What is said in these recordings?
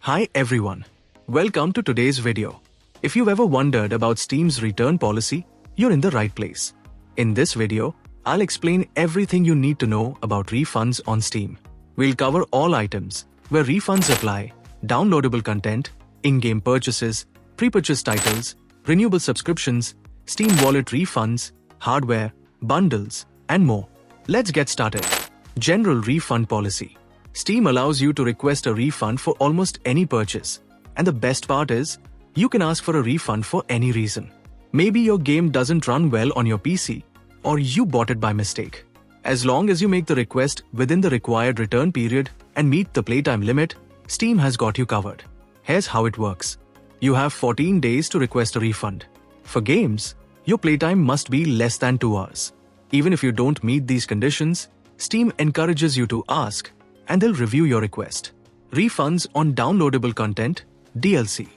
Hi everyone, welcome to today's video. If you've ever wondered about Steam's return policy, you're in the right place. In this video, I'll explain everything you need to know about refunds on Steam. We'll cover all items where refunds apply, downloadable content, in-game purchases, pre-purchase titles, renewable subscriptions, Steam Wallet refunds, hardware, bundles, and more. Let's get started. General refund policy. Steam allows you to request a refund for almost any purchase. And the best part is, you can ask for a refund for any reason. Maybe your game doesn't run well on your PC, or you bought it by mistake. As long as you make the request within the required return period and meet the playtime limit, Steam has got you covered. Here's how it works. You have 14 days to request a refund. For games, your playtime must be less than 2 hours. Even if you don't meet these conditions, Steam encourages you to ask, and they'll review your request. Refunds on downloadable content, DLC.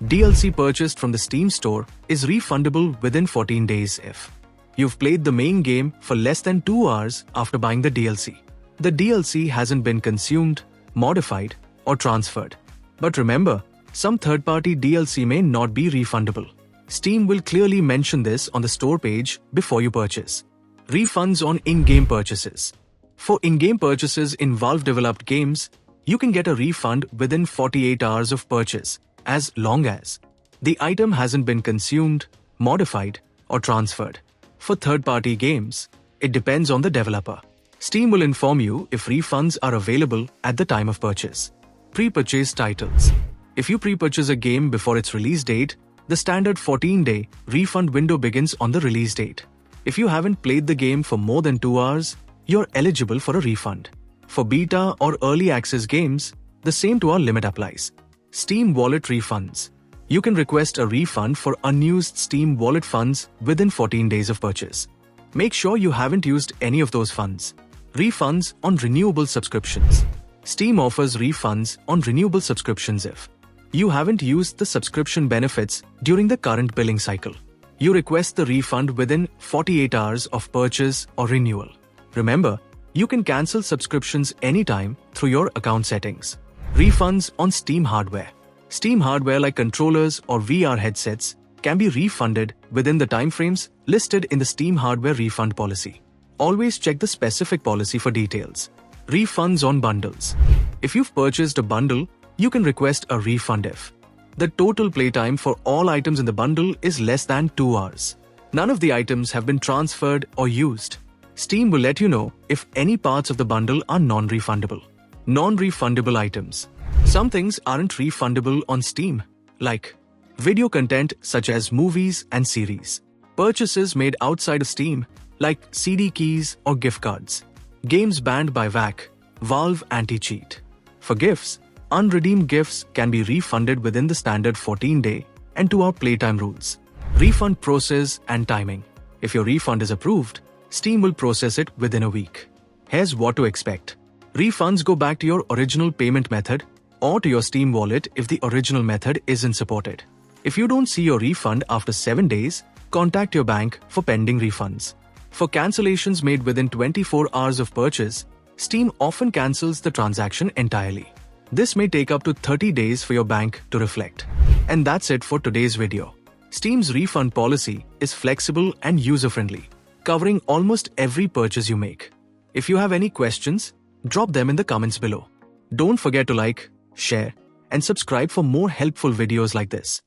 DLC purchased from the Steam store is refundable within 14 days if you've played the main game for less than 2 hours after buying the DLC. The DLC hasn't been consumed, modified, or transferred. But remember, some third-party DLC may not be refundable. Steam will clearly mention this on the store page before you purchase. Refunds on in-game purchases. For in-game purchases in Valve-developed games, you can get a refund within 48 hours of purchase, as long as the item hasn't been consumed, modified, or transferred. For third-party games, it depends on the developer. Steam will inform you if refunds are available at the time of purchase. Pre-purchase titles. If you pre-purchase a game before its release date, the standard 14-day refund window begins on the release date. If you haven't played the game for more than 2 hours, you're eligible for a refund. For beta or early access games, the same 2-hour limit applies. Steam Wallet refunds. You can request a refund for unused Steam Wallet funds within 14 days of purchase. Make sure you haven't used any of those funds. Refunds on renewable subscriptions. Steam offers refunds on renewable subscriptions if you haven't used the subscription benefits during the current billing cycle. You request the refund within 48 hours of purchase or renewal. Remember, you can cancel subscriptions anytime through your account settings. Refunds on Steam hardware. Steam hardware like controllers or VR headsets can be refunded within the timeframes listed in the Steam hardware refund policy. Always check the specific policy for details. Refunds on bundles. If you've purchased a bundle, you can request a refund if the total playtime for all items in the bundle is less than 2 hours. None of the items have been transferred or used. Steam will let you know if any parts of the bundle are non-refundable. Non-refundable items. Some things aren't refundable on Steam, like video content such as movies and series. Purchases made outside of Steam, like CD keys or gift cards. Games banned by VAC, Valve anti-cheat. For gifts, unredeemed gifts can be refunded within the standard 14-day and 2-hour playtime rules. Refund process and timing. If your refund is approved, Steam will process it within a week. Here's what to expect. Refunds go back to your original payment method or to your Steam wallet if the original method isn't supported. If you don't see your refund after 7 days, contact your bank for pending refunds. For cancellations made within 24 hours of purchase, Steam often cancels the transaction entirely. This may take up to 30 days for your bank to reflect. And that's it for today's video. Steam's refund policy is flexible and user-friendly, covering almost every purchase you make. If you have any questions, drop them in the comments below. Don't forget to like, share, and subscribe for more helpful videos like this.